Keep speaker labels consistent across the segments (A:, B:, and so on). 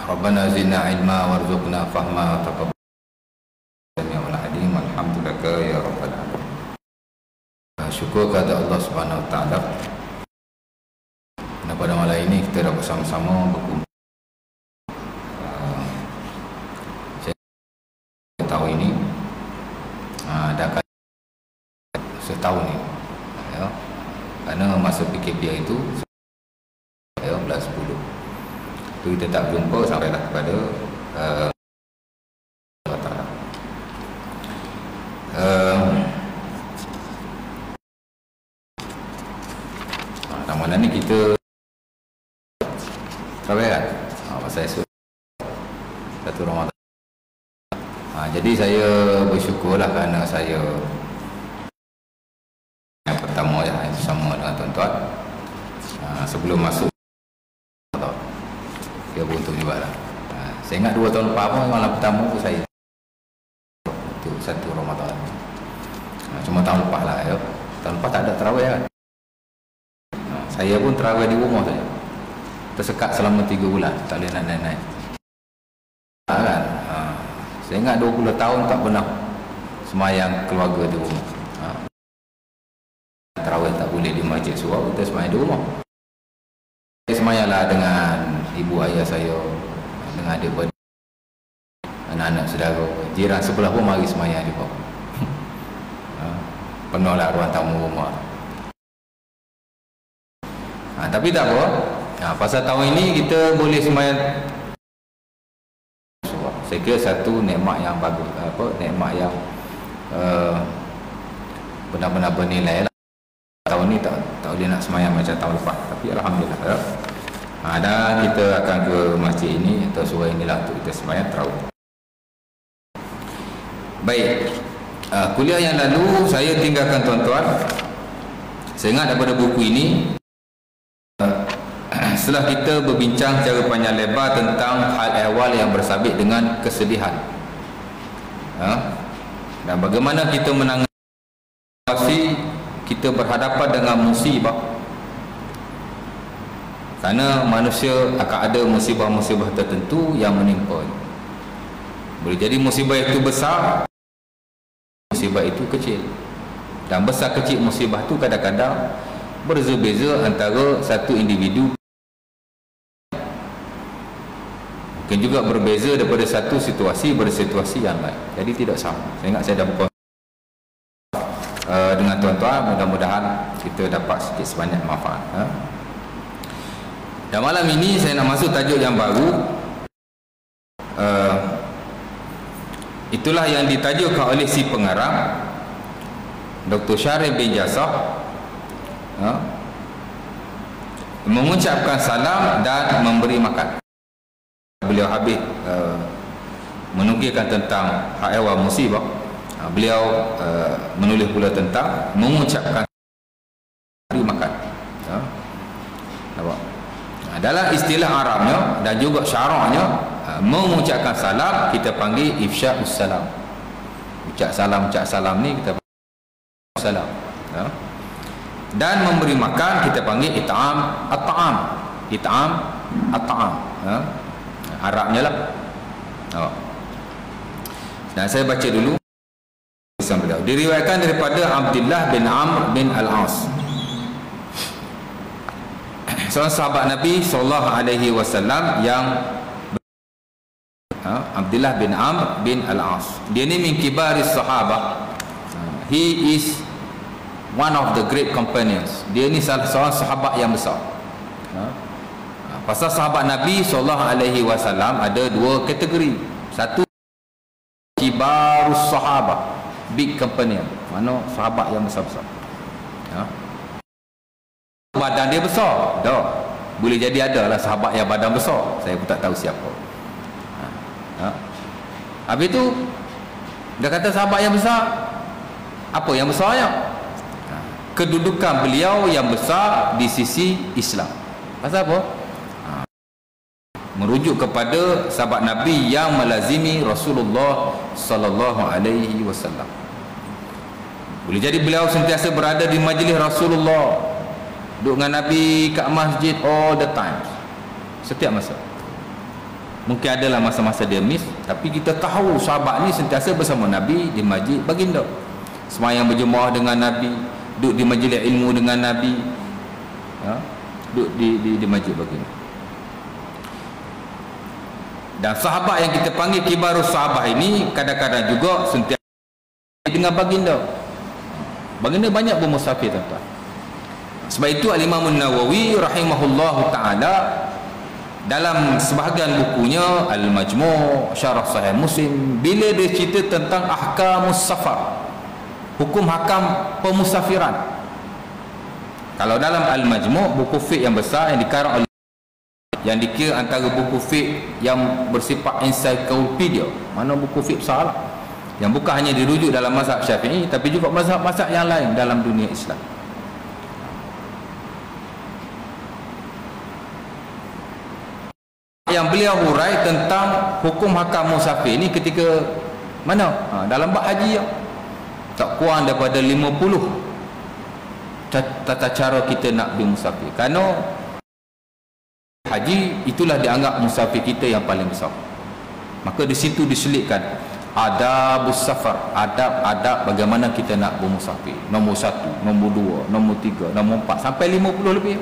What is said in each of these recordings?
A: Rabbana zidna ilma warzuqna fahma taqabbal ya alim alhamdulillah ya rabbal alamin. Syukur kepada Allah Subhanahu wa taala. Pada malam ini kita dapat bersama-sama berkumpul. Tahun ini dah setahun ni ya, kerana masa PKP itu ya, bulan 10 itu kita tak jumpa sampailah kepada malam ni kita sampai kan masa esok satu Ramadan. Jadi saya bersyukurlah kerana saya yang pertama ya, bersama dengan tuan-tuan sebelum masuk dia beruntung juga lah. Saya ingat 2 tahun lepas pun malam pertama tu saya itu satu Ramadan. Cuma tahun lepas lah ya. Tahun lepas tak ada tarawih kan. Saya pun tarawih di rumah saja, tersekat selama 3 bulan, tak boleh naik-naik kan. Saya ingat 20 tahun tak pernah semayang keluarga di rumah. Tarawih tak boleh di masjid surau, kita semayang di rumah. Saya semayanglah dengan ibu ayah saya, dengan adik-beradik, anak-anak saudara, jiran sebelah pun mari semayang di bawah. Penuhlah ruang tamu rumah. Tapi tak apa. Pasal tahun ini kita boleh semayang. Saya kira satu nikmat yang bagus, nikmat yang benar-benar bernilai lah. Tahun ni tak boleh nak semayang macam tahun lepas, tapi alhamdulillah ya. Dan kita akan ke masjid ini atau surau inilah untuk kita semayang tarawih. Baik, kuliah yang lalu saya tinggalkan tuan-tuan. Saya ingat daripada buku ini, setelah kita berbincang secara panjang lebar tentang hal ehwal yang bersabit dengan kesedihan, dan bagaimana kita menangani kita berhadapan dengan musibah, kerana manusia akan ada musibah-musibah tertentu yang menimpa. Boleh jadi musibah itu besar, musibah itu kecil, dan besar kecil musibah itu kadang-kadang berbeza antara satu individu, mungkin juga berbeza daripada satu situasi pada situasi yang lain. Jadi tidak sama. Saya ingat saya dah berkongsi dengan tuan-tuan, mudah-mudahan kita dapat sikit sebanyak manfaat. Dan malam ini saya nak masuk tajuk yang baru. Itulah yang ditajukkan oleh si pengarang Dr. Syarif bin Jassah, mengucapkan salam dan memberi makan. Beliau habis menukilkan tentang hak ehwal musibah, beliau menulis pula tentang mengucapkan memberi makan. Dalam istilah Arabnya dan juga syaraknya, mengucapkan salam kita panggil ifsya'us salam. Ucap salam ni kita panggil salam. Dan memberi makan kita panggil it'am at-ta'am. It'am at-ta'am. Arabnya lah. Dan saya baca dulu. Diriwayatkan daripada Abdullah bin Amr bin Al-As, seorang sahabat Nabi SAW yang Abdullah bin Amr bin Al-As. Dia ni min kibaris sahabah. He is one of the great companions. Dia ni salah seorang sahabat yang besar. Pasal sahabat Nabi SAW ada 2 kategori. Satu, kibarus sahabah, big companion, mana sahabat yang besar-besar. Badan dia besar, dah boleh jadi ada lah sahabat yang badan besar, saya pun tak tahu siapa. Habis tu dia kata sahabat yang besar, apa yang besarnya? Kedudukan beliau yang besar di sisi Islam. Pasal apa? Merujuk kepada sahabat Nabi yang melazimi Rasulullah sallallahu alaihi wasallam. Boleh jadi beliau sentiasa berada di majlis Rasulullah, duduk dengan Nabi kat masjid all the time, setiap masa. Mungkin adalah masa-masa dia miss, tapi kita tahu sahabat ni sentiasa bersama Nabi di masjid baginda, semayang berjemaah dengan Nabi, duduk di majlis ilmu dengan Nabi, duduk di masjid baginda. Dan sahabat yang kita panggil kibarus sahabat ini kadang-kadang juga sentiasa dengan baginda. Baginda banyak bermusafir, tuan-tuan. Sebab itu Al-Imam An-Nawawi rahimahullahu ta'ala dalam sebahagian bukunya Al-Majmu' Syarah Sahih Muslim, bila dia cerita tentang ahkamus safar, hukum hakam pemusafiran. Kalau dalam Al-Majmu', buku fiqh yang besar yang dikarang oleh, yang dikira antara buku fiqh yang bersifat ensiklopedia, mana buku fiqh besar lah, yang bukan hanya dirujuk dalam mazhab Syafi'i tapi juga mazhab-mazhab yang lain dalam dunia Islam. Yang beliau hurai tentang hukum hakam musafir ni ketika mana? Dalam bab haji, tak kurang daripada 50 tata cara kita nak pergi musafir. Kerana haji itulah dianggap musafir kita yang paling besar. Maka di situ diselitkan adabus safar, adab-adab bagaimana kita nak bermusafir. Nombor 1, nombor 2, nombor 3, nombor 4 sampai 50 lebih.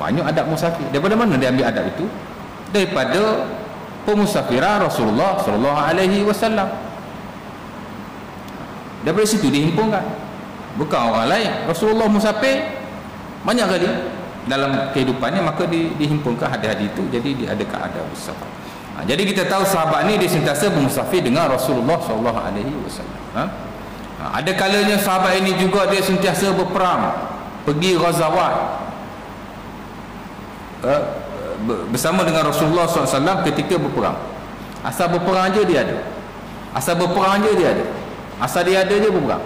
A: Banyak adab musafir. Daripada mana dia ambil adab itu? Daripada pemusafiran Rasulullah sallallahu alaihi wasallam. Daripada situ dihimpunkan. Bukan orang lain. Rasulullah musafir banyak kali dalam kehidupannya, maka dihimpunkan hadis-hadis itu, jadi diadakan adab musafir. Jadi kita tahu sahabat ni dia sentiasa bermusafir dengan Rasulullah sallallahu alaihi wasallam. Ada kalanya sahabat ini juga dia sentiasa berperang, pergi ghazawat bersama dengan Rasulullah SAW ketika berperang. Asal berperang je dia ada. Asal berperang je dia ada. Asal dia ada je berperang.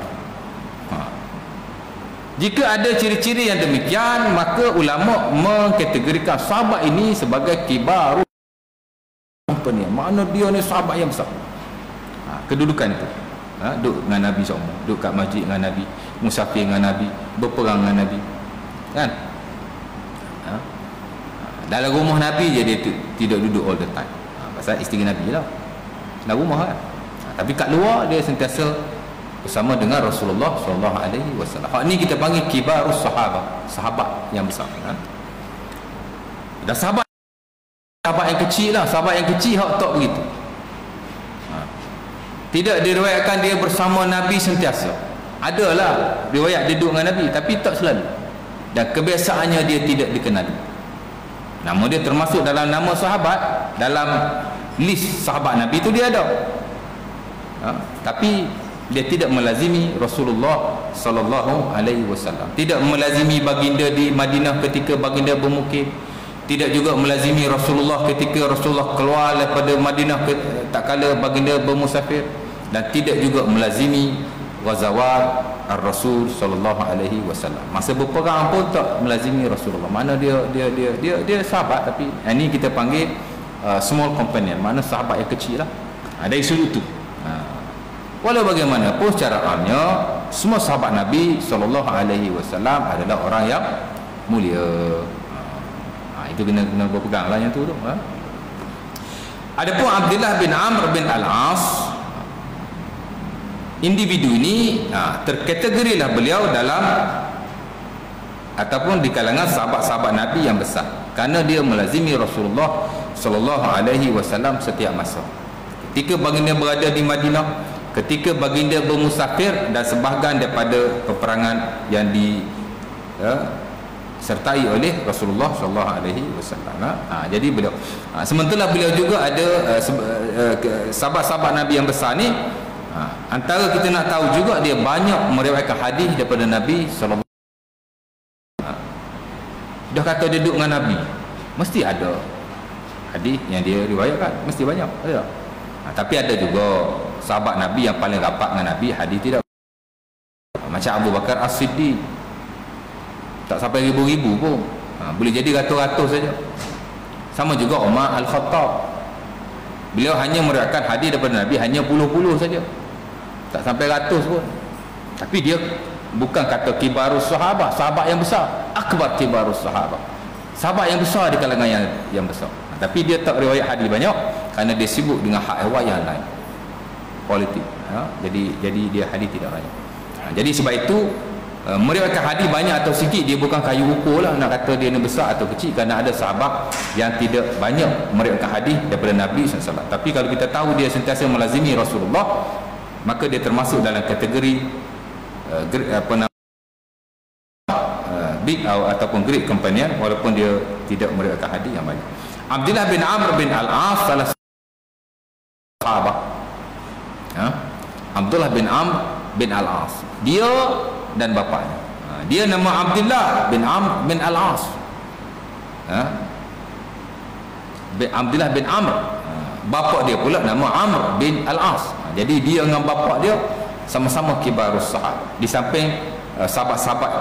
A: Jika ada ciri-ciri yang demikian, maka ulama mengkategorikan sahabat ini sebagai kibar company. Makna dia ni sahabat yang besar. Kedudukan itu. Duduk dengan Nabi SAW, duduk kat masjid dengan Nabi, musafir dengan Nabi, berperang dengan Nabi. Kan? Dalam rumah Nabi je dia tidak duduk all the time. Pasal isteri Nabi lah dalam rumah kan. Tapi kat luar dia sentiasa bersama dengan Rasulullah sallallahu alaihi wasallam. Hak ni kita panggil kibarus sahabat, sahabat yang besar kan. Dan sahabat yang kecil lah, sahabat yang kecil hak tak begitu. Tidak diriwayatkan dia bersama Nabi sentiasa. Adalah riwayat dia duduk dengan Nabi, tapi tak selalu. Dan kebiasaannya dia tidak dikenali. Nama dia termasuk dalam nama sahabat, dalam list sahabat Nabi itu dia ada. Tapi dia tidak melazimi Rasulullah sallallahu alaihi wasallam. Tidak melazimi baginda di Madinah ketika baginda bermukim. Tidak juga melazimi Rasulullah ketika Rasulullah keluar daripada Madinah tak kala baginda bermusafir, dan tidak juga melazimi ghazawat Ar-Rasul sallallahu alaihi wasallam. Masa berperang pun tak melazimi Rasulullah. Mana dia sahabat, tapi ini kita panggil small companion, mana sahabat yang kecil lah. Dari sudut tu. Walau bagaimanapun secara amnya semua sahabat Nabi sallallahu alaihi wasallam adalah orang yang mulia. Itu kena berpegang lah yang tu. Adapun Abdullah bin Amr bin Al-As, individu ini terkategorilah beliau dalam ataupun di kalangan sahabat-sahabat Nabi yang besar, kerana dia melazimi Rasulullah sallallahu alaihi wasallam setiap masa. Ketika baginda berada di Madinah, ketika baginda bermusafir, dan sebahagian daripada peperangan yang disertai oleh Rasulullah sallallahu alaihi wasallam. Jadi beliau sementara beliau juga ada sahabat-sahabat Nabi yang besar ni. Antara kita nak tahu juga dia banyak meriwayatkan hadis daripada Nabi sallallahu alaihi wasallam. Dah kata dia duduk dengan Nabi, mesti ada hadis yang dia riwayatkan, mesti banyak. Ada. Tapi ada juga sahabat Nabi yang paling rapat dengan Nabi, hadis tidak. Macam Abu Bakar As-Siddiq, tak sampai ribu-ribu pun, boleh jadi ratus-ratus saja. Sama juga Umar Al-Khattab, beliau hanya meriwayatkan hadis daripada Nabi hanya puluh-puluh saja, tak sampai ratus pun. Tapi dia bukan kata kibarus sahabat, sahabat yang besar, akbar kibarus sahabat, sahabat yang besar di kalangan yang besar. Tapi dia tak riwayat hadis banyak kerana dia sibuk dengan hak ehwal yang lain, politik. Jadi dia hadis tidak banyak. Jadi sebab itu meriwayatkan hadis banyak atau sikit dia bukan kayu ukur lah nak kata dia ni besar atau kecil, kerana ada sahabat yang tidak banyak meriwayatkan hadis daripada Nabi SAW. Tapi kalau kita tahu dia sentiasa melazimi Rasulullah, maka dia termasuk dalam kategori big ataupun great companion, walaupun dia tidak meriwayatkan hadis yang banyak. Abdullah bin Amr bin Al-As, salah sahabat. Abdullah bin Amr bin Al-As, dia dan bapaknya. Dia nama Abdullah bin Amr bin Al-As. Abdullah bin Amr. Bapa dia pula nama Amr bin Al-As. Jadi dia dengan bapa dia sama-sama kibarus sahabat. Di samping sahabat-sahabat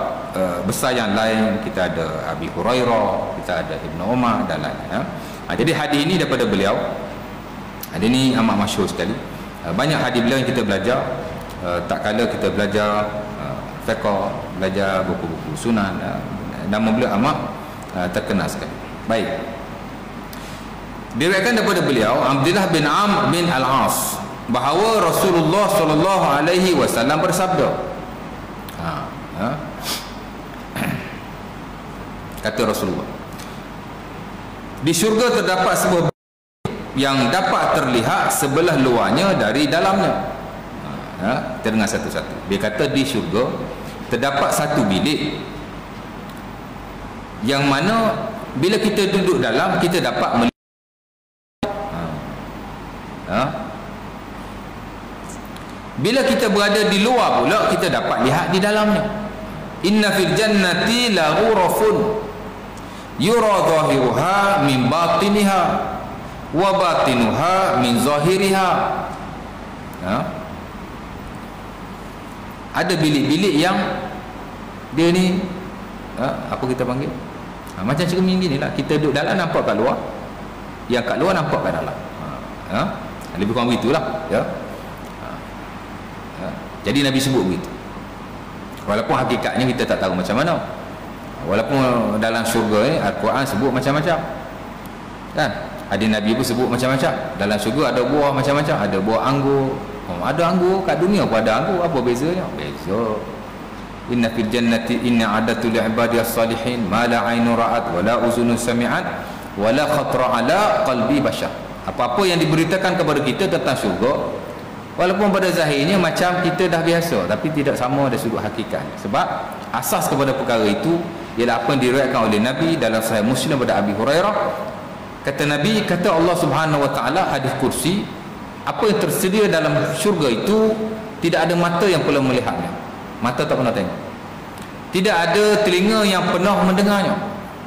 A: besar yang lain, kita ada Abi Hurairah, kita ada Ibn Umar dan lain-lain. Jadi hadis ini daripada beliau. Hadis ini amat masyhur sekali. Banyak hadis beliau yang kita belajar. Tak kala kita belajar fiqh, belajar buku-buku sunan, nama beliau amat terkenal sekali. Baik, diriwayatkan daripada beliau Abdullah bin Amr bin Al-As bahawa Rasulullah sallallahu alaihi wasallam bersabda, kata Rasulullah, di syurga terdapat sebuah yang dapat terlihat sebelah luarnya dari dalamnya. Kita dengar satu-satu. Dia kata di syurga terdapat satu bilik yang mana bila kita duduk dalam, kita dapat melihat. Bila kita berada di luar pula, kita dapat lihat di dalamnya. Inna fil jannati la ghurafun yura zahiruha min batiniha wa batinuha min zahiriha. Ada bilik-bilik yang dia ni apa kita panggil, macam cermin gini lah. Kita duduk dalam nampak kat luar, yang kat luar nampak kat dalam. Lebih kurang begitulah, ya. Jadi Nabi sebut begitu, walaupun hakikatnya kita tak tahu macam mana. Walaupun dalam syurga ni Al-Quran sebut macam-macam, kan? Hadis Nabi pun sebut macam-macam. Dalam syurga ada buah macam-macam, ada buah anggur. Ada anggur, kat dunia pun ada anggur. Apa bezanya? Beza. Inna fil jannati inna adatu li'ibadiyas salihin ma la 'ainun ra'at wa la uzunun sami'at wa la khatra 'ala qalbi bashar. Apa-apa yang diberitakan kepada kita tentang syurga, walaupun pada zahirnya macam kita dah biasa, tapi tidak sama dari sudut hakikat. Sebab asas kepada perkara itu ialah apa yang diriwayatkan oleh Nabi dalam Sahih Muslim pada Abi Hurairah. Kata Nabi, kata Allah Subhanahu wa taala, hadis kursi, apa yang tersedia dalam syurga itu tidak ada mata yang pernah melihatnya. Mata tak pernah tengok. Tidak ada telinga yang pernah mendengarnya.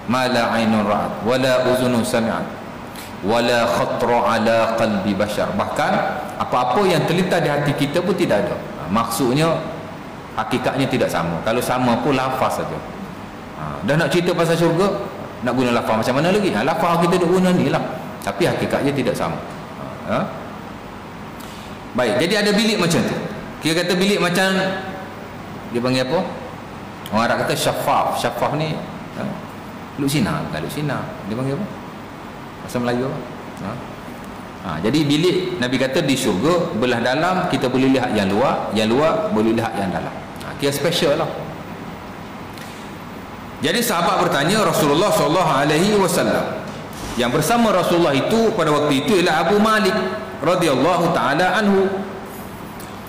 A: Mala ainun ra'at wala uzunun sami'at wala khatra ala qalbi bashar. Bahkan apa-apa yang terlintas di hati kita pun tidak ada. Maksudnya hakikatnya tidak sama. Kalau sama pun lafaz saja. Dah nak cerita pasal syurga, nak guna lafaz macam mana lagi? Lafaz kita duk guna ni lah, tapi hakikatnya tidak sama. Baik, jadi ada bilik macam tu. Kita kata bilik macam, dia panggil apa? Orang Arab kata syafaf. Syafaf ni luksina, bukan luksina. Dia panggil apa? Bahasa Melayu apa? Jadi bilik Nabi kata di syurga belah dalam kita boleh lihat yang luar boleh lihat yang dalam. Kira special lah. Jadi sahabat bertanya Rasulullah SAW. Yang bersama Rasulullah itu pada waktu itu ialah Abu Malik radhiyallahu taala anhu.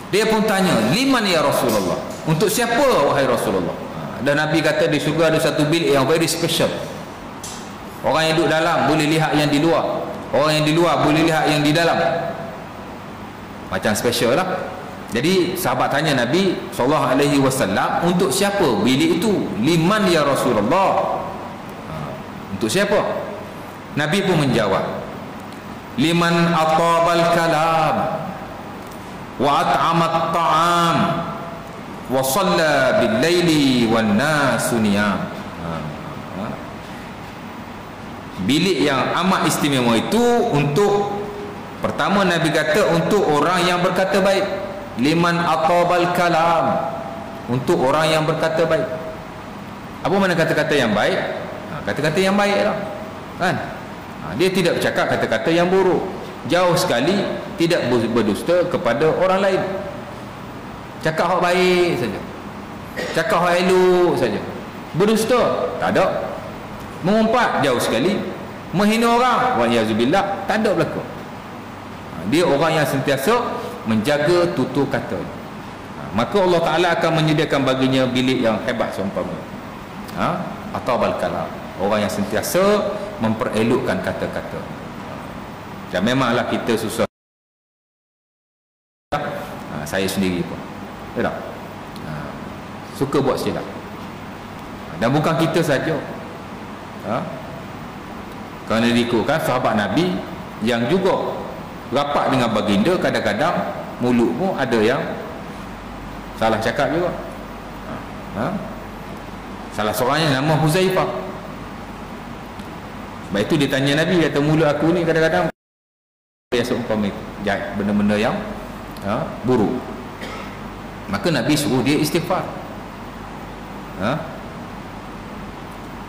A: Dia pun tanya, liman ya Rasulullah, untuk siapa wahai Rasulullah? Dan Nabi kata di syurga ada satu bilik yang very special. Orang yang duduk dalam boleh lihat yang di luar, orang yang di luar boleh lihat yang di dalam. Macam special lah. Jadi sahabat tanya Nabi SAW, untuk siapa bilik itu? Liman ya Rasulullah, untuk siapa? Nabi pun menjawab, liman atabal kalam wa at'amat ta'am wa shalla bil laili wan nasu niyam. Bilik yang amat istimewa itu untuk, pertama Nabi kata untuk orang yang berkata baik. Liman atabal kalam, untuk orang yang berkata baik. Apa mana kata-kata yang baik? Kata-kata yang baik lah, kan? Dia tidak bercakap kata-kata yang buruk, jauh sekali tidak berdusta kepada orang lain. Cakap hak baik saja, cakap hak elok saja. Berdusta tak ada. Mengumpat jauh sekali. Menghina orang, wa'iyyazubillah, tak ada berlaku. Dia orang yang sentiasa menjaga tutur kata. Maka Allah Ta'ala akan menyediakan baginya bilik yang hebat seumpama atabal kalam, orang yang sentiasa memperelokkan kata-kata. Dan memanglah kita susah, saya sendiri pun tak? Suka buat silap. Dan bukan kita saja. Kerana diikutkan sahabat Nabi yang juga rapat dengan baginda, kadang-kadang mulut pun ada yang salah cakap juga. Salah seorangnya nama Huzaifah. Sebab itu dia tanya Nabi, kata mulut aku ni kadang-kadang ya seumpama benda-benda yang buruk. Maka Nabi suruh dia istighfar.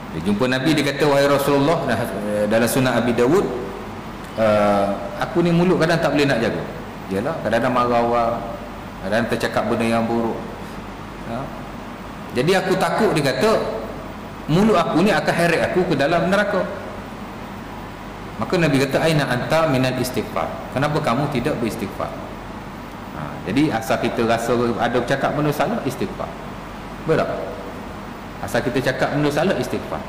A: Dia jumpa Nabi, dia kata, wahai Rasulullah, dalam sunnah Abi Dawud, aku ni mulut kadang tak boleh nak jaga. Yalah, kadang-kadang marah orang, kadang-kadang tercakap benda yang buruk. Jadi aku takut, dia kata, mulut aku ni akan heret aku ke dalam neraka. Maka Nabi kata, aina anta minal istighfar, kenapa kamu tidak beristighfar? Jadi asal kita rasa ada bercakap benda salah, istighfar. Betul? Asal kita cakap benda salah, istighfar.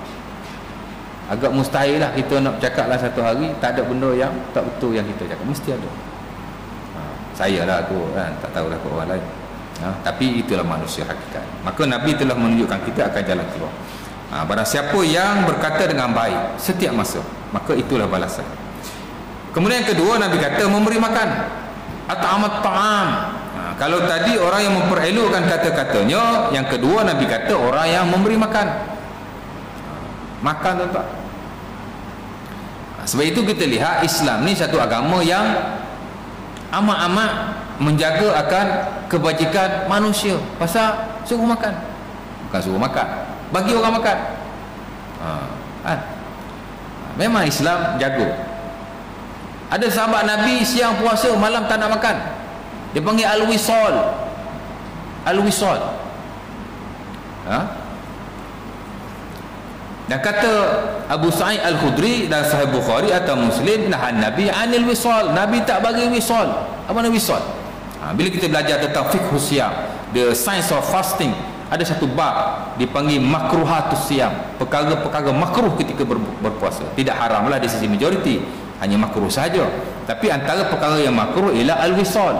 A: Agak mustahil lah kita nak bercakap lah satu hari tak ada benda yang tak betul yang kita cakap. Mesti ada. Saya lah aku kan, tak tahulah ke orang lain. Tapi itulah manusia hakikat. Maka Nabi telah menunjukkan kita akan jalan keluar. Barang siapa yang berkata dengan baik setiap masa, maka itulah balasan. Kemudian yang kedua, Nabi kata memberi makan. At'amat ta'am. Kalau tadi orang yang memperelokkan kata-katanya, yang kedua Nabi kata orang yang memberi makan. Makan, tuan-tuan. Sebab itu kita lihat Islam ni satu agama yang amat-amat menjaga akan kebajikan manusia. Pasal suruh makan. Bukan suruh makan, bagi orang makan. Memang Islam jaga. Ada sahabat Nabi siang puasa, malam tak nak makan. Dia panggil al-wisal. Al-wisal. Dan kata Abu Sa'id Al-Khudri dan Sahih Bukhari atau Muslim, nahan Nabi anil wisal. Nabi tak bagi wisal. Apa nama wisal? Bila kita belajar tentang fiqh siyam, the science of fasting, ada satu bab dipanggil makruhatus siyam, perkara-perkara makruh ketika berpuasa. Tidak haramlah di sisi majoriti, hanya makruh saja. Tapi antara perkara yang makruh ialah al-wisal.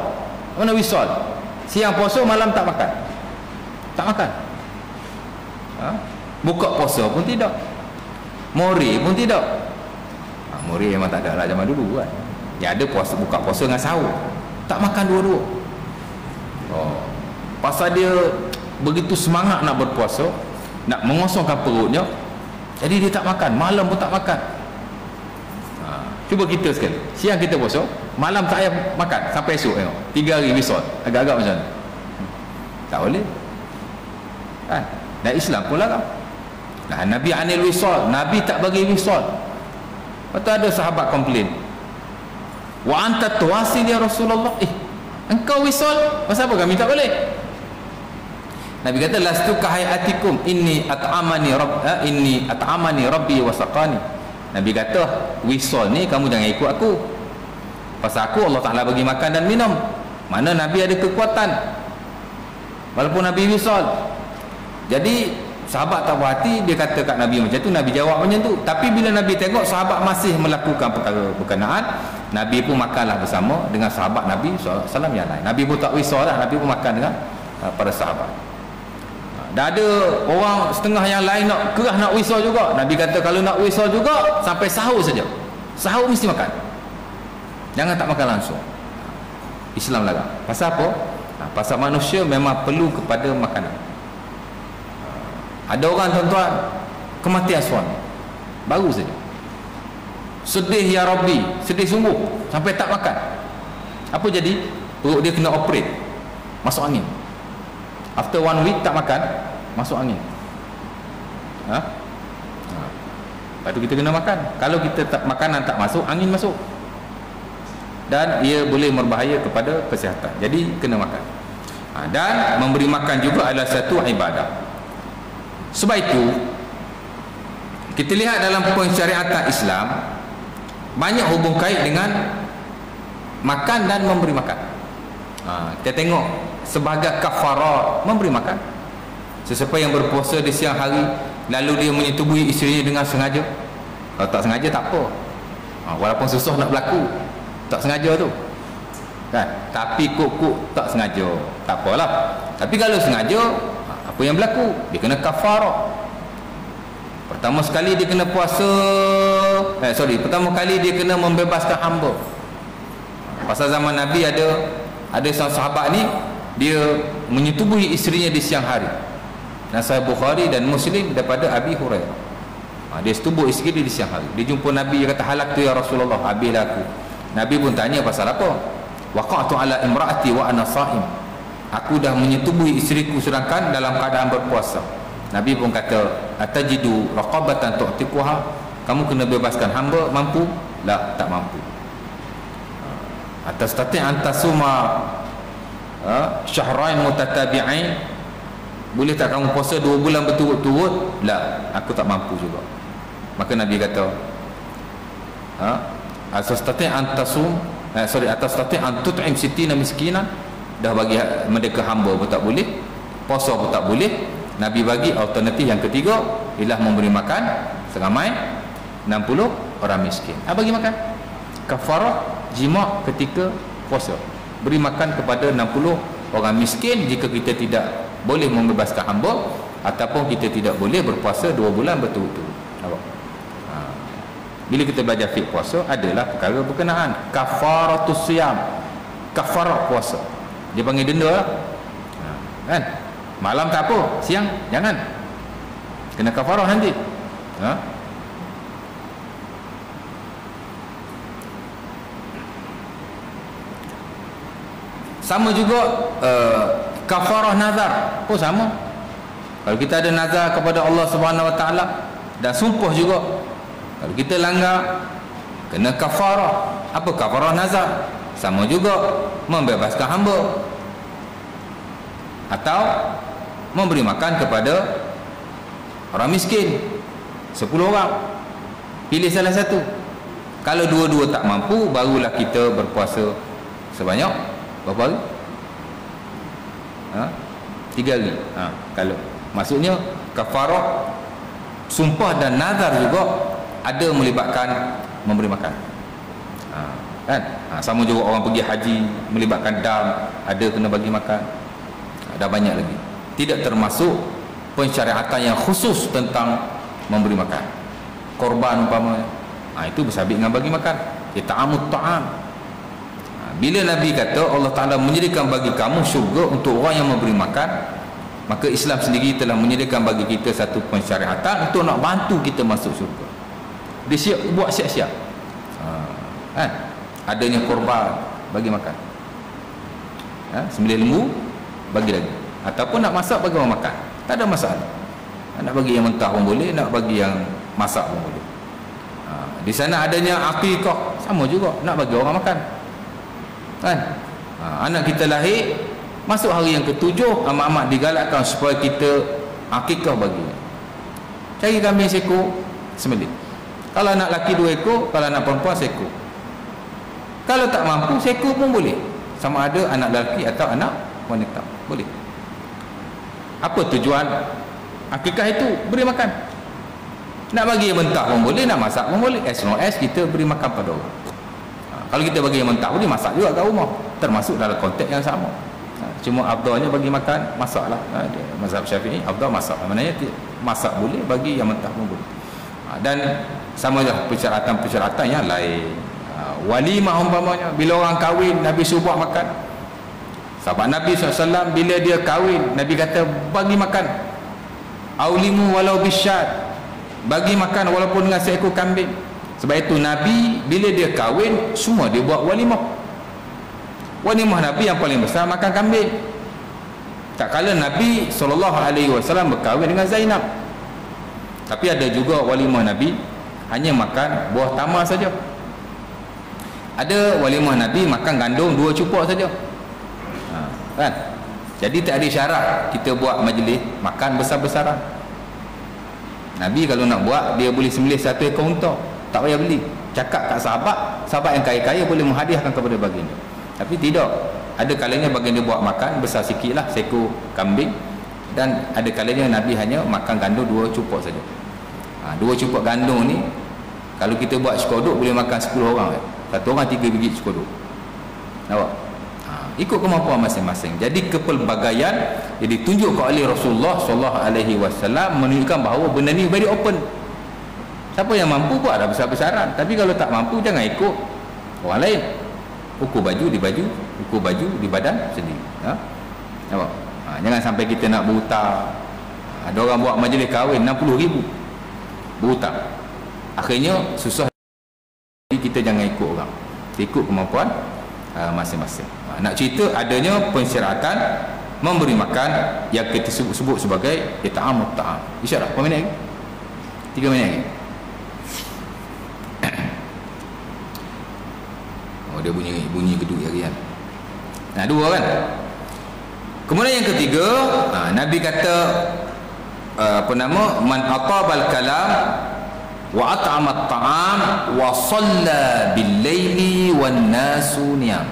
A: Mana wisal? Siang puasa, malam tak makan. Tak makan. Buka puasa pun tidak. Mori pun tidak. Mori memang tak ada lah zaman dulu kan. Ya ada puasa, buka puasa dengan sahur. Tak makan dua-dua. Pasal dia begitu semangat nak berpuasa, nak mengosongkan perutnya, jadi dia tak makan. Malam pun tak makan. Cuba kita sekali, siang kita puasa, malam tak payah makan sampai esok, tengok 3 hari wisal. Agak-agak macam mana? Tak boleh kan? Dan Islam pun larang. Nah, Nabi anil wisal, Nabi tak bagi wisal. Lepas tu ada sahabat komplain, wa anta tuwasil ya Rasulullah, engkau wisal, pasal apa kami tak boleh? Nabi kata, lastu kahayatikum, inni at'amani rabbi wa saqani. Nabi kata, wisal ni kamu jangan ikut aku, pasal aku Allah Ta'ala bagi makan dan minum. Mana Nabi ada kekuatan walaupun Nabi wisal. Jadi sahabat tak berhati, dia kata kat Nabi macam tu, Nabi jawab macam tu. Tapi bila Nabi tengok sahabat masih melakukan perkara berkenaan, Nabi pun makanlah bersama dengan sahabat Nabi SAW yang lain. Nabi pun tak wisal lah, Nabi pun makan dengan para sahabat. Dan ada orang setengah yang lain nak kerah nak wisal juga. Nabi kata kalau nak wisal juga sampai sahur saja. Sahur mesti makan. Jangan tak makan langsung. Islam larang. Pasal apa? Pasal manusia memang perlu kepada makanan. Ada orang, tuan-tuan, kematian suami, baru saja sedih ya Rabbi, sedih sungguh sampai tak makan. Apa jadi? Perut dia kena operate, masuk angin. After 1 week tak makan, masuk angin. Lepas tu kita kena makan. Kalau kita tak makanan tak masuk, angin masuk. Dan ia boleh berbahaya kepada kesihatan. Jadi kena makan. Dan memberi makan juga adalah satu ibadah. Sebab itu kita lihat dalam pensyariatan Islam banyak hubung kait dengan makan dan memberi makan. Kita tengok sebagai kafarah memberi makan. Sesiapa yang berpuasa di siang hari lalu dia menyetubui isterinya dengan sengaja, kalau tak sengaja tak apa, walaupun susah nak berlaku, tak sengaja tu kan, tapi kok tak sengaja tak apalah. Tapi kalau sengaja, apa yang berlaku? Dia kena kafarah. Pertama sekali dia kena puasa, pertama kali dia kena membebaskan hamba. Pasal zaman Nabi ada seorang sahabat ni, dia menyetubui isterinya di siang hari. Sahih Bukhari dan Muslim daripada Abi Hurairah. Dia setubuh isteri dia di siang hari. Dia jumpa Nabi, dia kata, halak tu ya Rasulullah, habislah aku. Nabi pun tanya pasal apa? Waqa'tu ala imra'ati wa ana sha'im. Aku dah menyetubui isteriku sedangkan dalam keadaan berpuasa. Nabi pun kata, atajidu raqabatan tu'tiquha? Kamu kena bebaskan hamba, mampu? La, tak mampu. Atastati' an tasuma syahrain mutatabi'ain? Boleh tak kamu puasa 2 bulan berturut-turut? La, aku tak mampu juga. Maka Nabi kata, atastati' an tasum atastati' an tut'im sittina miskinan? Dah bagi mereka hamba pun tak boleh, puasa pun tak boleh. Nabi bagi alternatif yang ketiga, ialah memberi makan seramai 60 orang miskin. Bagi makan kafarah jima' ketika puasa, beri makan kepada 60 orang miskin jika kita tidak boleh membebaskan hamba ataupun kita tidak boleh berpuasa 2 bulan berturut-turut. Bila kita belajar fiqh puasa, adalah perkara berkenaan kafaratus siyam, kafarah puasa. Dia panggil denda lah. Kan? Malam tak apa, siang jangan. Kena kafarah nanti. Sama juga kafarah nazar pun sama. Kalau kita ada nazar kepada Allah Subhanahu Wa Taala dan sumpah juga, kalau kita langgar, kena kafarah. Apa kafarah nazar? Sama juga membebaskan hamba atau memberi makan kepada orang miskin 10 orang. Pilih salah satu. Kalau dua-dua tak mampu, barulah kita berpuasa sebanyak berapa hari? 3 hari. Kalau maksudnya kafarah sumpah dan nazar juga ada melibatkan memberi makan. Kan? Sama juga orang pergi haji melibatkan dam, ada kena bagi makan. Ada banyak lagi. Tidak termasuk pensyariatan yang khusus tentang memberi makan. Korban umpamanya, itu bersabit dengan bagi makan. Ita'amut ta'am. Bila Nabi kata Allah Ta'ala menyediakan bagi kamu syurga untuk orang yang memberi makan, maka Islam sendiri telah menyediakan bagi kita satu pensyariatan untuk nak bantu kita masuk syurga. Dia buat siap-siap. Kan? Adanya korban, bagi makan. Sembelih lembu, bagi lagi. Ataupun nak masak, bagi orang makan. Tak ada masalah. Nak bagi yang mentah pun boleh, nak bagi yang masak pun boleh. Di sana adanya akikah, sama juga, nak bagi orang makan. Kan? Anak kita lahir, masuk hari yang ke-7, amat-amat digalakkan supaya kita akikah bagi. Cari kambing seekor, sembelih. Kalau anak lelaki 2 ekor, kalau anak perempuan seekor. Kalau tak mampu, seekor pun boleh. Sama ada anak lelaki atau anak wanita, boleh. Apa tujuan akikah itu? Beri makan. Nak bagi yang mentah pun boleh, nak masak pun boleh. As long as kita beri makan pada orang. Kalau kita bagi yang mentah, boleh masak juga kat rumah, termasuk dalam konteks yang sama. Cuma afdalnya bagi makan, masaklah. Mazhab Syafi'i afdal masak. Maknanya masak boleh, bagi yang mentah pun boleh. Dan sama lah persyaratan-persyaratan yang lain. Walimah umpamanya, bila orang kahwin, Nabi suruh buat makan. Sahabat Nabi SAW bila dia kahwin, Nabi kata bagi makan. Aulimu walau bisyad, bagi makan walaupun dengan seekor kambing. Sebab itu Nabi bila dia kahwin, semua dia buat walimah. Walimah Nabi yang paling besar makan kambing. Tak kala Nabi SAW berkahwin dengan Zainab. Tapi ada juga walimah Nabi hanya makan buah tamar saja. Ada walimah Nabi makan gandum 2 cupok saja. Kan? Jadi tak ada syarat kita buat majlis makan besar-besaran. Nabi kalau nak buat, dia boleh sembelih 1 ekor unta, tak payah beli. Cakap kat sahabat, sahabat yang kaya-kaya boleh menghadiahkan kepada baginda. Tapi tidak, ada kalanya baginda buat makan besar sikit lah, seekor kambing. Dan ada kalanya Nabi hanya makan gandum 2 cupok saja. 2 cupok gandum ni, kalau kita buat sekodok boleh makan 10 orang. Satu orang 3 biji sekodok. Nampak? Ikut kemampuan masing-masing. Jadi kepelbagaian yang ditunjukkan oleh Rasulullah SAW menunjukkan bahawa benda ni very open. Siapa yang mampu buat dah besar-besaran. Tapi kalau tak mampu, jangan ikut orang lain. Ukur baju di baju, ukur baju di badan sendiri. Nampak? Jangan sampai kita nak berhutang. Ada orang buat majlis kahwin 60,000 berhutang. Akhirnya susah. Kita jangan ikut orang, ikut kemampuan masing-masing. Nak cerita adanya pensyaratan memberi makan yang kita sebut sebagai it'amut ta'am. Isyarat berapa minit lagi? 3 minit lagi. Dia bunyi gedung lagi kan. 2 kan. Kemudian yang ketiga, Nabi kata man atabal kalam wa at'amat ta'am wa shalla bil laili wan nasu niyam.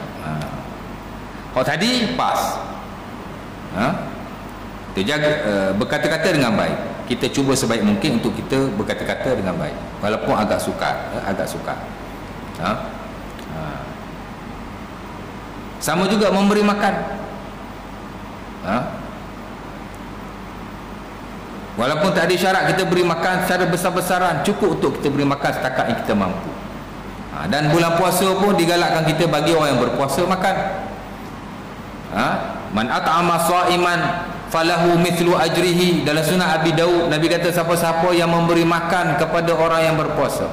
A: Kalau tadi pas. Kita jaga berkata-kata dengan baik. Kita cuba sebaik mungkin untuk kita berkata-kata dengan baik. Walaupun agak sukar, Sama juga memberi makan. Walaupun tak ada syarat kita beri makan secara besar-besaran, cukup untuk kita beri makan setakat yang kita mampu. Dan bulan puasa pun digalakkan kita bagi orang yang berpuasa makan. Man at'ama sha'iman falahu mithlu ajrihi. Dalam sunnah Abi Daud, Nabi kata siapa-siapa yang memberi makan kepada orang yang berpuasa,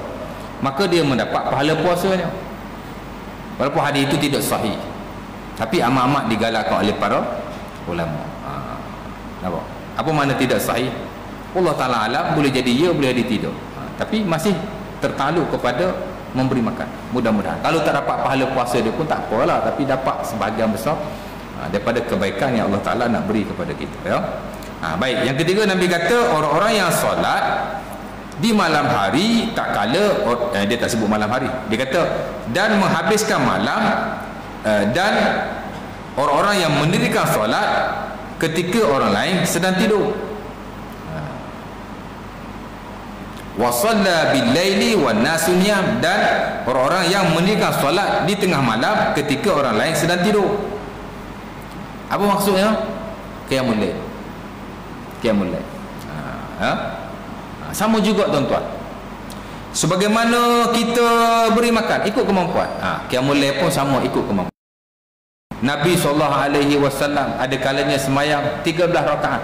A: maka dia mendapat pahala puasanya. Walaupun hadis itu tidak sahih, tapi amat-amat digalakkan oleh para ulama. Nampak? Apa makna tidak sahih? Allah Ta'ala alam, boleh jadi ya, boleh jadi tidak. Tapi masih tertaluk kepada memberi makan. Mudah-mudahan kalau tak dapat pahala puasa dia pun tak apalah, tapi dapat sebahagian besar daripada kebaikan yang Allah Ta'ala nak beri kepada kita, ya. Baik, yang ketiga Nabi kata orang-orang yang solat di malam hari, tak kala dia tak sebut malam hari, dia kata dan menghabiskan malam, dan orang-orang yang mendirikan solat ketika orang lain sedang tidur. Wa shalla bil laili wan nasu niyam, dan orang-orang yang mendirikan solat di tengah malam ketika orang lain sedang tidur. Apa maksudnya? Qiyamul lail. Qiyamul lail. Sama juga tuan-tuan. Sebagaimana kita beri makan ikut kemampuan, qiyamul lail pun sama ikut kemampuan. Nabi SAW ada kalanya semayang 13 rakaat.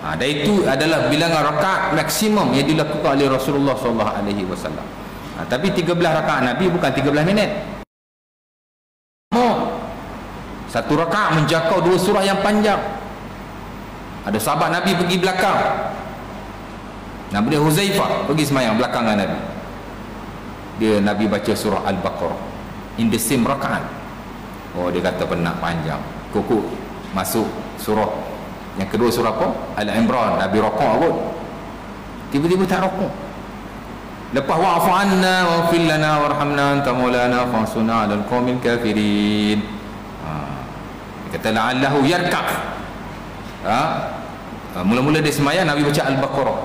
A: Dan itu adalah bilangan rakaat maksimum yang dilakukan oleh Rasulullah SAW. Tapi 13 rakaat Nabi bukan 13 minit. Satu rakaat menjangkau 2 surah yang panjang. Ada sahabat Nabi pergi belakang, Nabi Huzaifah pergi semayang belakangan Nabi. Nabi baca surah Al-Baqarah in the same rakaat. Dia kata penat panjang. Kuku masuk surah yang kedua, surah apa? Al-Imran. Nabi rakaat pun tiba-tiba tak rakaat. Lepas wa'fu anna waghfir lana warhamna anta maulana fansurna 'alal qaumil kafirin. Dia kata la'allahu yarka'. Mula-mula dia semayang Nabi baca Al-Baqarah.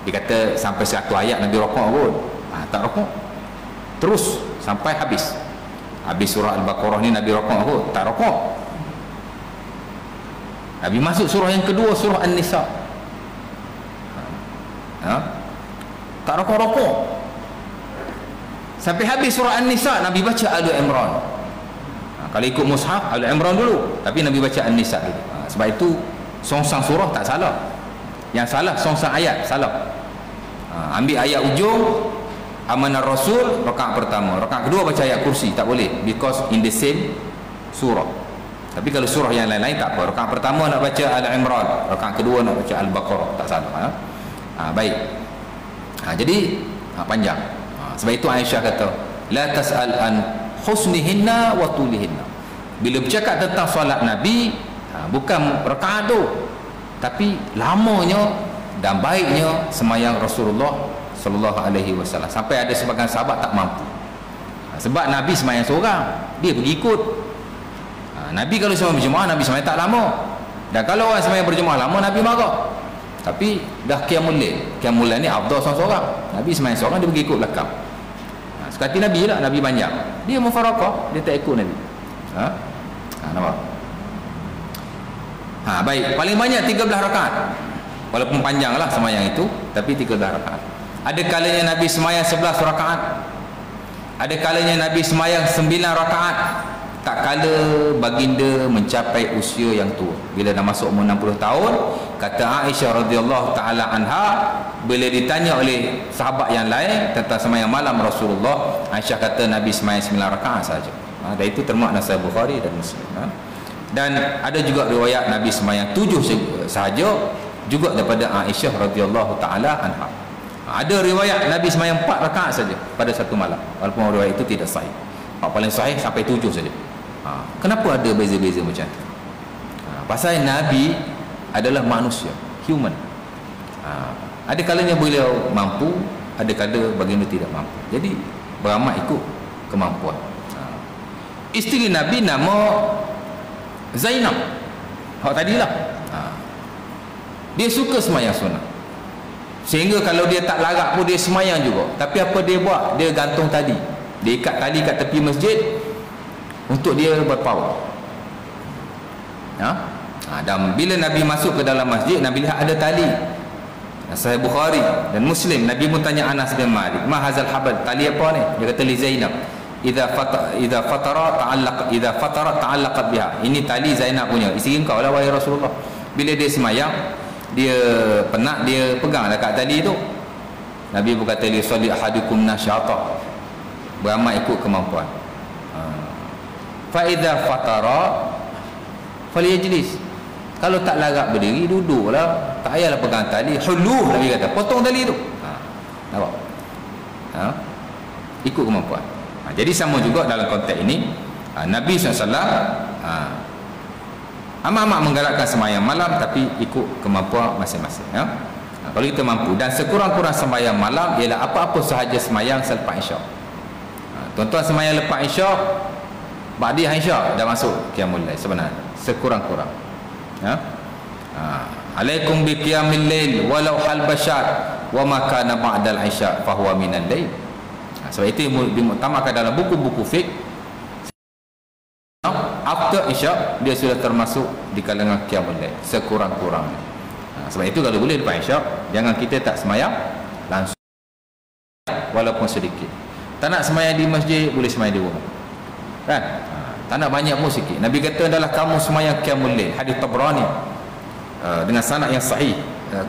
A: Dia kata sampai 1 ayat Nabi rakaat pun tak rakaat. Terus sampai habis surah Al-Baqarah ni Nabi rakaat pun tak rakaat. Nabi masuk surah yang kedua, surah An-Nisa, tak rakaat. Sampai habis surah An-Nisa Nabi baca Al-Imran. Kalau ikut mushaf Al-Imran dulu, tapi Nabi baca An-Nisa dulu. Sebab itu songsang surah tak salah, yang salah songsang ayat salah. Ambil ayat ujung Amanar Rasul rakaat pertama, rakaat kedua baca ayat kursi, tak boleh, because in the same surah. Tapi kalau surah yang lain-lain tak apa. Rakaat pertama nak baca Al-Imran, rakaat kedua nak baca Al-Baqarah, tak salah. Baik. Jadi panjang. Sebab itu Aisyah kata, la tas'al an husnihinna wa tulihinna. Bila bercakap tentang solat Nabi, bukan rakaat tu, tapi lamanya dan baiknya semayang Rasulullah sallallahu alaihi wasallam, sampai ada sebagian sahabat tak mampu. Sebab Nabi semayang seorang, dia pergi ikut. Nabi kalau semayang berjemaah, Nabi semayang tak lama. Dan kalau orang semayang berjemaah lama, Nabi marah. Tapi dah qiyamul lail. Qiyamul lail ni afdal seorang-seorang. Nabi semayang seorang, dia pergi ikut belakang. Sekali Nabi lah, Nabi banyak. Dia mufarakah, dia tak ikut Nabi. Nampak? Baik, paling banyak 13 rakaat. Walaupun panjang lah semayang itu, tapi 13 rakaat. Ada kalanya Nabi semayang 11 rakaat. Ada kalanya Nabi semayang 9 rakaat. Tak kala baginda mencapai usia yang tua. Bila dah masuk umur 60 tahun, kata Aisyah radhiyallahu taala anha, bila ditanya oleh sahabat yang lain tentang semayang malam Rasulullah, Aisyah kata Nabi semayang 9 rakaat saja. Dan itu termuat dalam Sahih Bukhari dan Muslim. Dan ada juga riwayat Nabi semayang 7 sahaja, juga daripada Aisyah radhiyallahu taala anha. Ada riwayat Nabi semayang 4 rakaat saja pada satu malam, walaupun riwayat itu tidak sahih. Paling sahih sampai 7 saja. Kenapa ada beza-beza macam tu? Pasal Nabi adalah manusia, human. Ada kalanya beliau mampu, ada kala baginda tidak mampu. Jadi beramal ikut kemampuan. Isteri Nabi nama Zainab. Tadilah. Dia suka semayang sunnah. Sehingga kalau dia tak larat pun dia semayang juga. Tapi apa dia buat? Dia gantung tali. Dia ikat tali kat tepi masjid untuk dia berpower. Dan bila Nabi masuk ke dalam masjid, Nabi lihat ada tali. Sahih Bukhari dan Muslim, Nabi pun tanya Anas bin Malik, "Ma hazal habal?" Tali apa ni? Dia kata li Zainab. Idza fatara ta'allaqat biha. Ini tali Zainab punya. Isteri engkau lah wahai Rasulullah. Bila dia semayang, dia penat, dia pegang dekat tali tu. Nabi berkata, li salli ahadukum nasyata. Beramal ikut kemampuan. Fa idza fatara falyajlis. Kalau tak larat berdiri, duduklah. Tak payahlah pegang tali. Huluh, Nabi kata, potong tali tu. Nampak? Ikut kemampuan. Jadi sama juga dalam konteks ini, Nabi SAW amat-amat menggalakkan sembahyang malam, tapi ikut kemampuan masing-masing. Kalau kita mampu, dan sekurang-kurang sembahyang malam ialah apa-apa sahaja sembahyang selepas isyak. Tuan-tuan sembahyang lepas isyak, ba'di isyak dah masuk qiyamul lail sebenarnya, sekurang-kurang. Alaikum bi qiyamil lail walau hal bashar wa ma kana ba'dal isyak fa huwa minal lail. Sebab itu dimuktamarkan dalam buku-buku fiqh, after isyak dia sudah termasuk di kalangan qiyamul lail sekurang-kurangnya. Sebab itu kalau boleh lepas isyak, jangan kita tak semayang langsung, walaupun sedikit. Tak nak semayang di masjid, boleh semayang di rumah, kan? Tak nak banyak pun sikit. Nabi kata adalah kamu semayang qiyamul lail, hadis Tabrani dengan sanad yang sahih.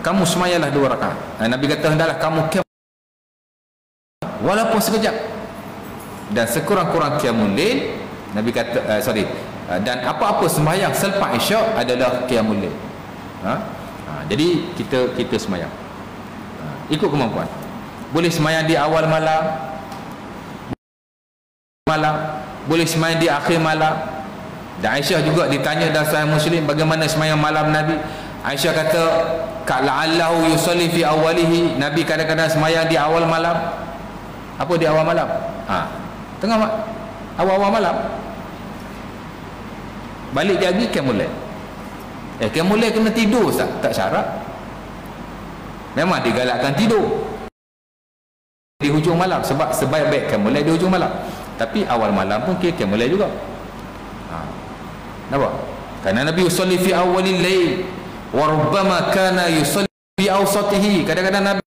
A: Kamu semayanglah 2 rakaat. Nabi kata adalah kamu qiyamul walaupun sekejap, dan sekurang-kurang qiyamul lail. Nabi kata dan apa-apa sembahyang selepas isyak adalah qiyamul lail. Jadi kita sembahyang ikut kemampuan. Boleh sembahyang di awal malam, boleh sembahyang di akhir malam. Dan Aisyah juga ditanya dalam Sahih Muslim bagaimana sembahyang malam Nabi. Aisyah kata la'allahu yusalli fi awwalihi. Nabi kadang-kadang sembahyang di awal malam. Apa di awal malam? Tengah awal-awal malam. Balik dia lagi qiyamul lail. Qiyamul lail kena tidur, tak syarat. Memang digalakkan tidur di hujung malam, sebab sebaik-baik qiyamul lail di hujung malam. Tapi awal malam pun qiyamul lail juga. Nampak? Karena Nabi yusalli fi awwalil lail wa rubbama kana yusalli fi awsatihi. Kadang-kadang Nabi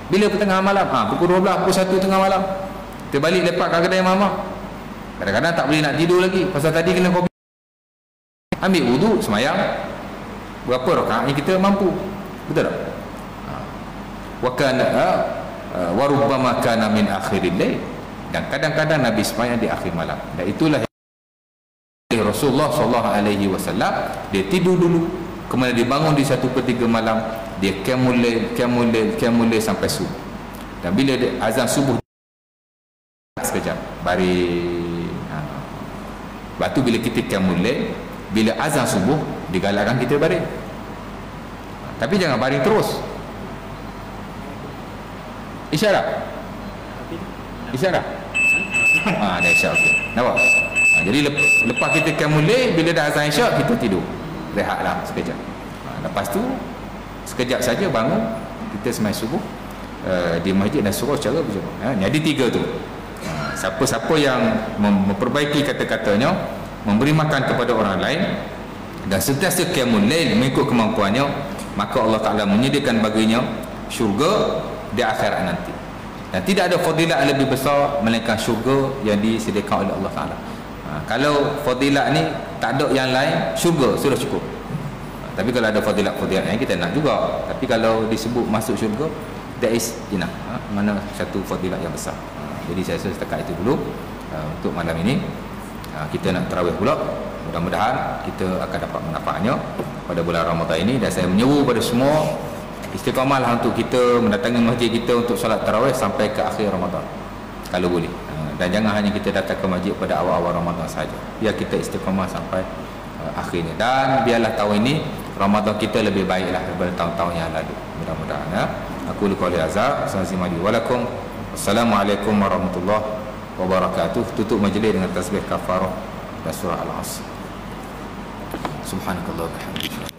A: bila tengah malam, pukul 12, pukul 1 tengah malam, kita balik lepak kat kedai mama. Kadang-kadang tak boleh nak tidur lagi, pasal tadi kena kopi. Ambil wudu, semayang berapa rakaat yang kita mampu. Betul tak? Wa kana wa rubbama kana min akhiril lail. Dan kadang-kadang Nabi semayang di akhir malam. Dan itulah Rasulullah SAW, dia tidur dulu, kemudian dibangun di 1/3 malam, dia qiyamul sampai subuh. Dan bila azan subuh sekejap bari lepas tu bila kita qiyamul bila azan subuh digalakkan kita baring. Tapi jangan baring terus. Isyarat. Dah isyarat. Okey. Nampak? Jadi lepas kita qiyamul bila dah azan isyak kita tidur. Rehatlah sekejap. Lepas tu sekejap saja bangun kita sembahyang subuh di masjid dan surau secara berjemaah. Jadi 3 tu. Siapa-siapa yang memperbaiki kata-katanya, memberi makan kepada orang lain dan sentiasa qiyamul lail mengikut kemampuannya, maka Allah Ta'ala menyediakan baginya syurga di akhirat nanti. Dan tidak ada fadilat lebih besar melainkan syurga yang disediakan oleh Allah Ta'ala. Kalau fadilat ni tak ada yang lain, syurga sudah cukup. Tapi kalau ada fadilat-fadilat yang kita nak juga, tapi kalau disebut masuk syurga, that is enough. Mana satu fadilat yang besar. Jadi saya rasa setakat itu dulu untuk malam ini. Kita nak tarawih pula. Mudah-mudahan kita akan dapat manfaatnya pada bulan Ramadan ini. Dan saya menyeru pada semua istiqamahlah untuk kita mendatangi masjid kita untuk solat tarawih sampai ke akhir Ramadan kalau boleh. Dan jangan hanya kita datang ke masjid pada awal-awal Ramadan saja. Biar kita istiqamah sampai akhirnya. Dan biarlah tahun ini Ramadan kita lebih baiklah daripada tahun-tahun yang lalu. Mudah-mudahan ya. Aku luka oleh azab. Assalamualaikum warahmatullahi wabarakatuh. Tutup majlis dengan tasbih kafarah dan surah Al-Asr. Subhanakallah wa bihamdika.